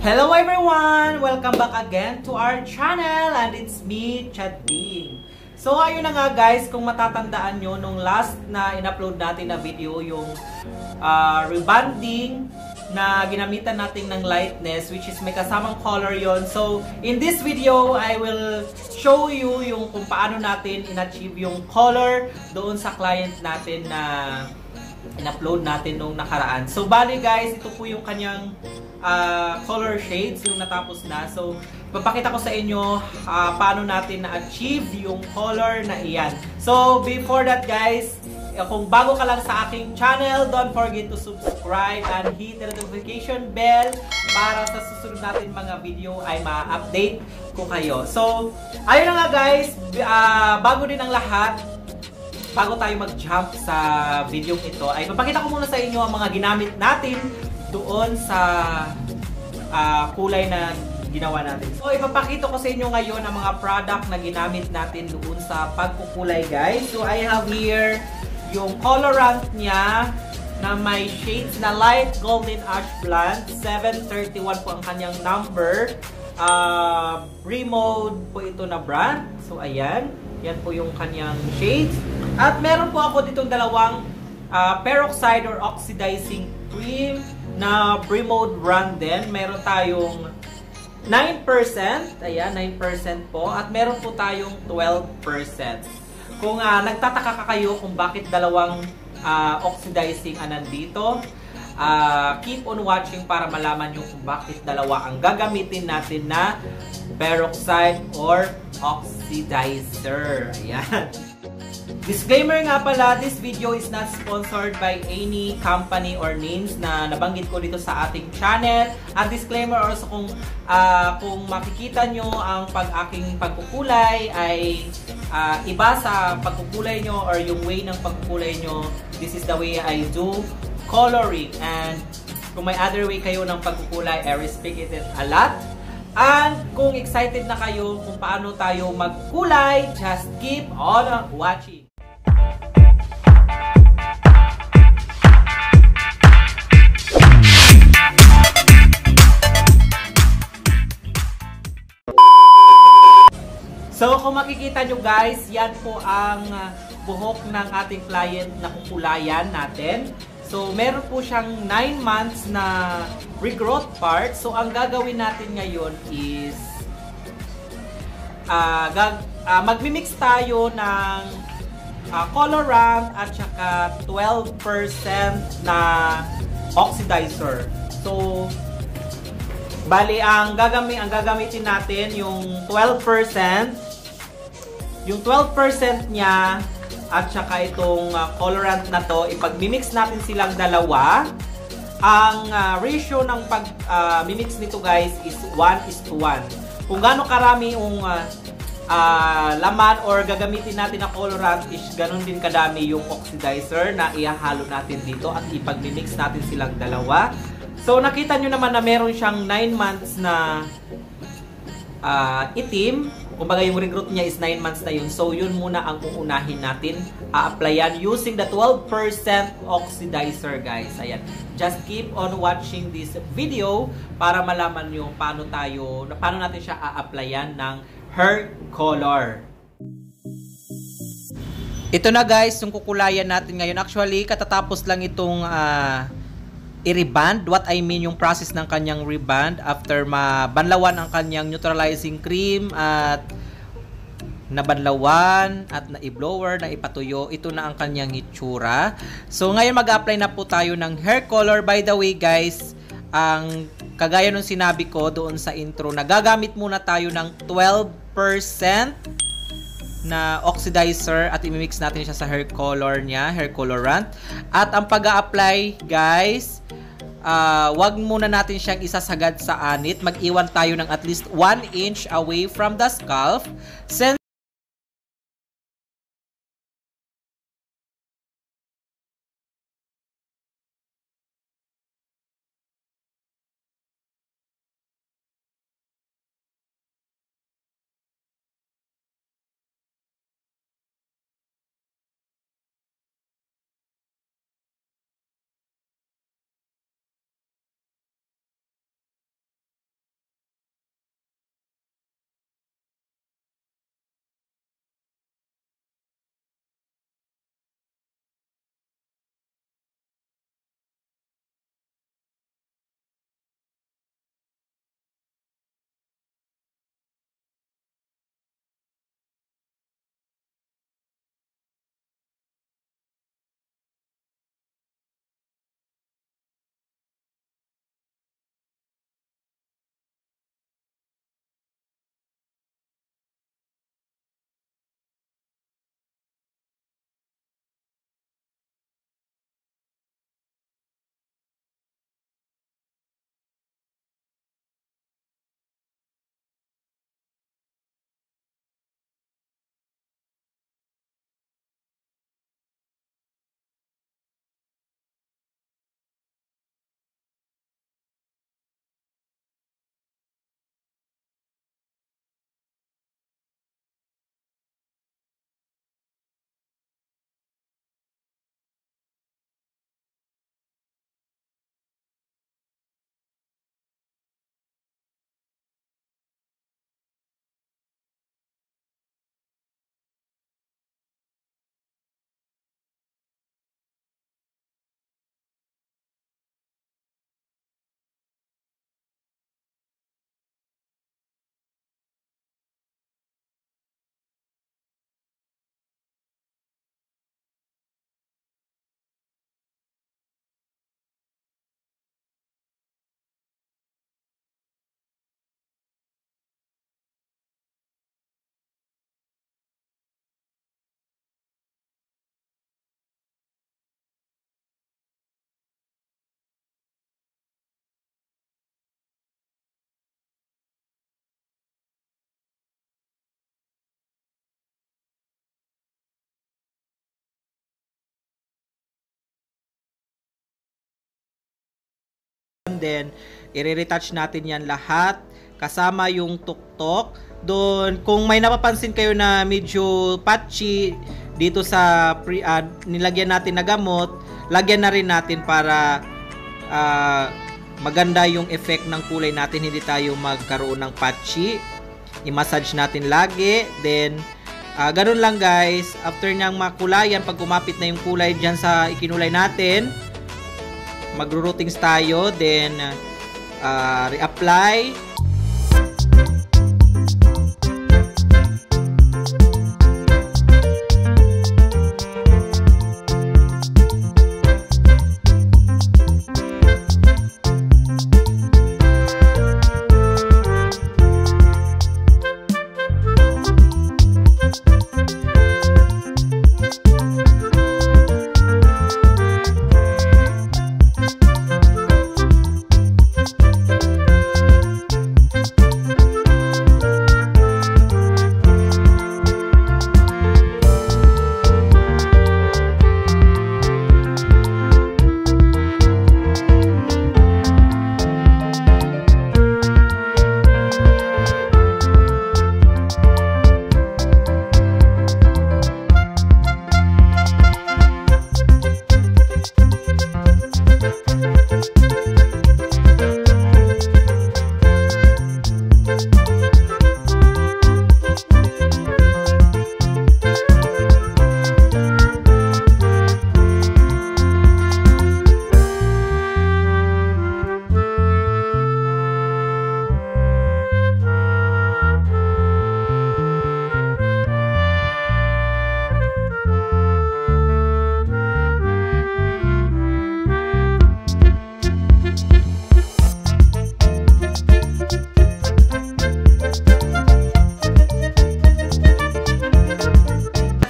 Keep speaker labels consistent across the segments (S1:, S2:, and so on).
S1: Hello everyone! Welcome back again to our channel and it's me, Chad Ding. So ayun na nga guys, kung matatandaan nyo, nung last na in-upload natin na video, yung rebonding na ginamitan natin ng lightness, which is may kasamang color yon. So in this video, I will show you yung kung paano natin in-achieve yung color doon sa client natin na in-upload natin nung nakaraan. So bali guys, ito po yung kanyang color shades yung natapos na. So papakita ko sa inyo paano natin na-achieve yung color na iyan. So before that guys, kung bago ka lang sa aking channel, don't forget to subscribe and hit the notification bell para sa susunod natin mga video ay ma-update ko kayo. So ayun na nga guys, bago din ang lahat, bago tayo mag-jump sa video ito, ay papakita ko muna sa inyo ang mga ginamit natin doon sa kulay na ginawa natin. So, ipapakita ko sa inyo ngayon ang mga product na ginamit natin doon sa pagkukulay, guys. So, I have here yung colorant niya na may shades na light golden ash blonde. 731 po ang kanyang number. Remode po ito na brand. So, ayan. Yan po yung kanyang shades. At meron po ako ditong dalawang peroxide or oxidizing cream na Remode brand din. Meron tayong 9%. Ayan, 9% po. At meron po tayong 12%. Kung nagtataka ka kayo kung bakit dalawang oxidizing nandito, keep on watching para malaman nyo kung bakit dalawa ang gagamitin natin na peroxide or oxidizer. Ayan. Disclaimer nga pala, this video is not sponsored by any company or names na nabanggit ko dito sa ating channel. At disclaimer also kung makikita nyo ang aking pagkukulay ay iba sa pagkukulay nyo or yung way ng pagkukulay nyo, this is the way I do coloring. And kung may other way kayo ng pagkukulay, I respect it a lot. And kung excited na kayo kung paano tayo magkulay, just keep on watching. So kung makikita nyo guys, yan po ang buhok ng ating client na kukulayan natin. So meron po siyang 9 months na regrowth part. So ang gagawin natin ngayon is magmimix tayo ng colorant at saka 12% na oxidizer. So bali ang gagamitin natin yung 12%. Yung 12% niya at saka itong colorant na to, ipag-mimix natin silang dalawa. Ang ratio ng pag-mimix nito guys is 1:1. Kung gaano karami yung laman or gagamitin natin na colorant is ganun din kadami yung oxidizer na ihahalo natin dito at ipag-mimix natin silang dalawa. So nakita nyo naman na meron siyang 9 months na itim. Kumbaga yung regrowth niya is 9 months na yun. So yun muna ang uunahin natin a-applyan using the 12% oxidizer guys. Ayan. Just keep on watching this video para malaman nyo paano natin siya a-applyan ng hair color. Ito na guys, yung kukulayan natin ngayon. Actually, katatapos lang itong i-rebond. What I mean, yung process ng kanyang rebond after mabanlawan ang kanyang neutralizing cream at nabanlawan at na-i-blower, na-ipatuyo. Ito na ang kanyang itsura. So ngayon mag-apply na po tayo ng hair color. By the way guys, ang kagaya nung sinabi ko doon sa intro, nagagamit muna tayo ng 12% na oxidizer at imimix natin siya sa hair color niya, hair colorant. At ang pag-a-apply guys, wag muna natin siyang isasagad sa anit. Mag-iwan tayo ng at least 1 inch away from the scalp. then i-retouch natin yan lahat kasama yung tuktok. Doon, kung may napapansin kayo na medyo patchy dito sa nilagyan natin na gamot, lagyan na rin natin para maganda yung effect ng kulay natin, hindi tayo magkaroon ng patchy. I-massage natin lagi. Then ganun lang guys, after niyang makulayan, pag kumapit na yung kulay dyan sa ikinulay natin, magro-routings tayo, then reapply.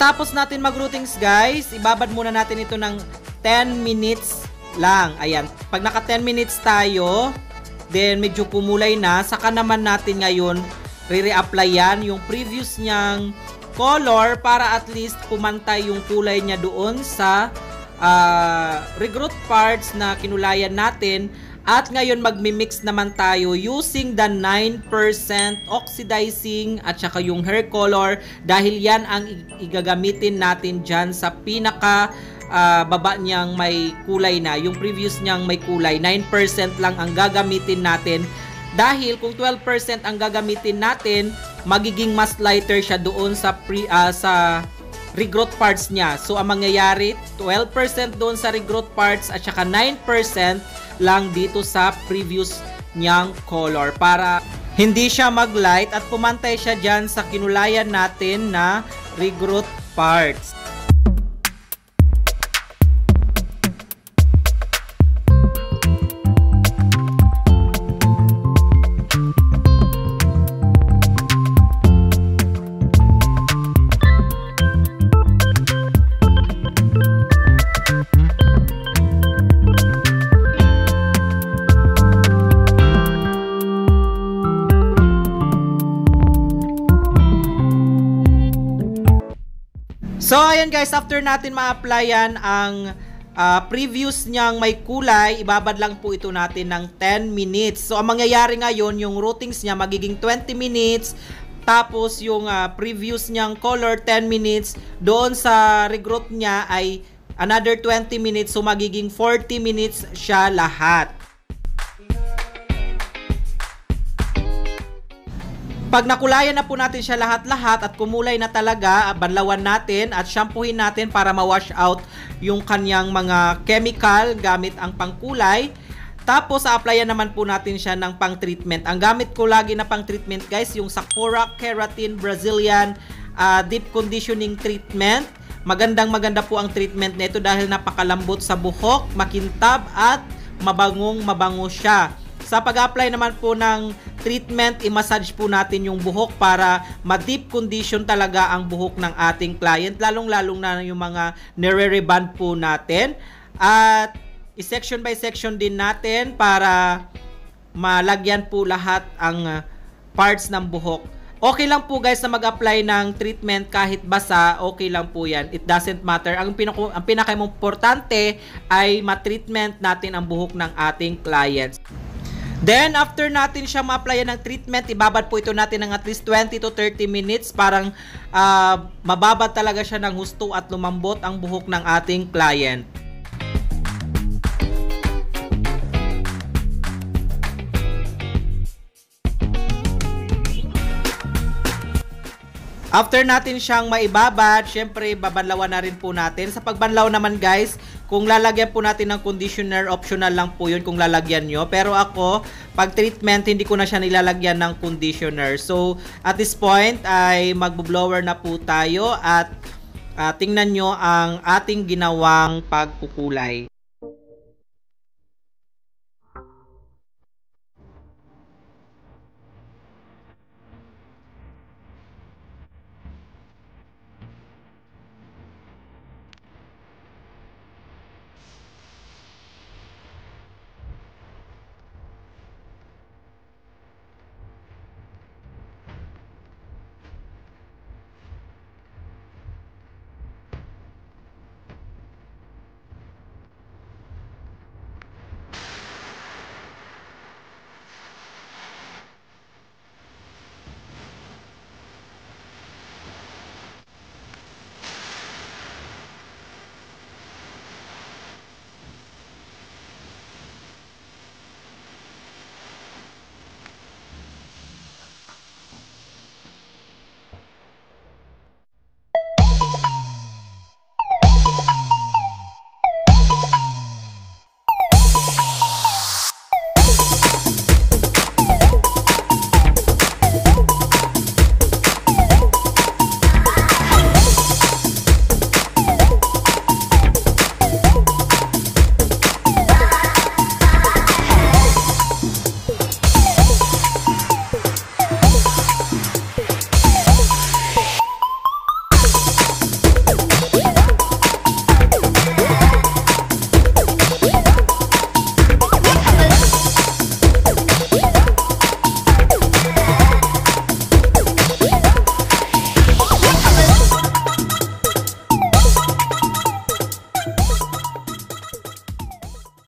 S1: Tapos natin mag-routings guys, ibabad muna natin ito ng 10 minutes lang. Ayan, pag naka 10 minutes tayo, then medyo kumulay na, saka naman natin ngayon re-reapplyan yung previous niyang color para at least pumantay yung kulay niya doon sa regrowth parts na kinulayan natin. At ngayon magmi-mix naman tayo using the 9% oxidizing at saka yung hair color, dahil yan ang igagamitin natin dyan sa pinaka baba niyang may kulay na. Yung previous niyang may kulay, 9% lang ang gagamitin natin. Dahil kung 12% ang gagamitin natin, magiging mas lighter siya doon sa regrowth parts niya. So ang mangyayari, 12% doon sa regrowth parts at saka 9% lang dito sa previous niyang color, para hindi siya mag-light at pumantay siya dyan sa kinulayan natin na regrowth parts. So, ayan guys, after natin ma-applyan ang previous niyang may kulay, ibabad lang po ito natin ng 10 minutes. So, ang mangyayari ngayon, yung routings niya magiging 20 minutes, tapos yung previous niyang color 10 minutes, doon sa regrowth niya ay another 20 minutes, so magiging 40 minutes siya lahat. Pag nakulayan na po natin siya lahat-lahat at kumulay na talaga, banlawan natin at shampoohin natin para ma-wash out yung kanyang mga chemical gamit ang pangkulay. Tapos, applyan naman po natin siya ng pang-treatment. Ang gamit ko lagi na pang-treatment guys, yung Sakura Keratin Brazilian Deep Conditioning Treatment. Magandang-maganda po ang treatment nito dahil napakalambot sa buhok, makintab at mabango siya. Sa pag-apply naman po ng treatment, i-massage po natin yung buhok para ma-deep condition talaga ang buhok ng ating client, lalong-lalong na yung mga nire-reband po natin. At i-section by section din natin para malagyan po lahat ang parts ng buhok. Okay lang po guys na mag-apply ng treatment kahit basa, okay lang po yan. It doesn't matter. Ang pinaka-importante ay ma-treatment natin ang buhok ng ating clients. Then, after natin siya ma-applyan ng treatment, ibabad po ito natin ng at least 20 to 30 minutes. Parang mababad talaga siya ng husto at lumambot ang buhok ng ating client. After natin siyang maibabad, syempre babanlawan na rin po natin. Sa pagbanlaw naman guys, kung lalagyan po natin ng conditioner, optional lang po yun kung lalagyan nyo. Pero ako, pag treatment, hindi ko na siya nilalagyan ng conditioner. So, at this point ay magbo-blower na po tayo at tingnan nyo ang ating ginawang pagkukulay.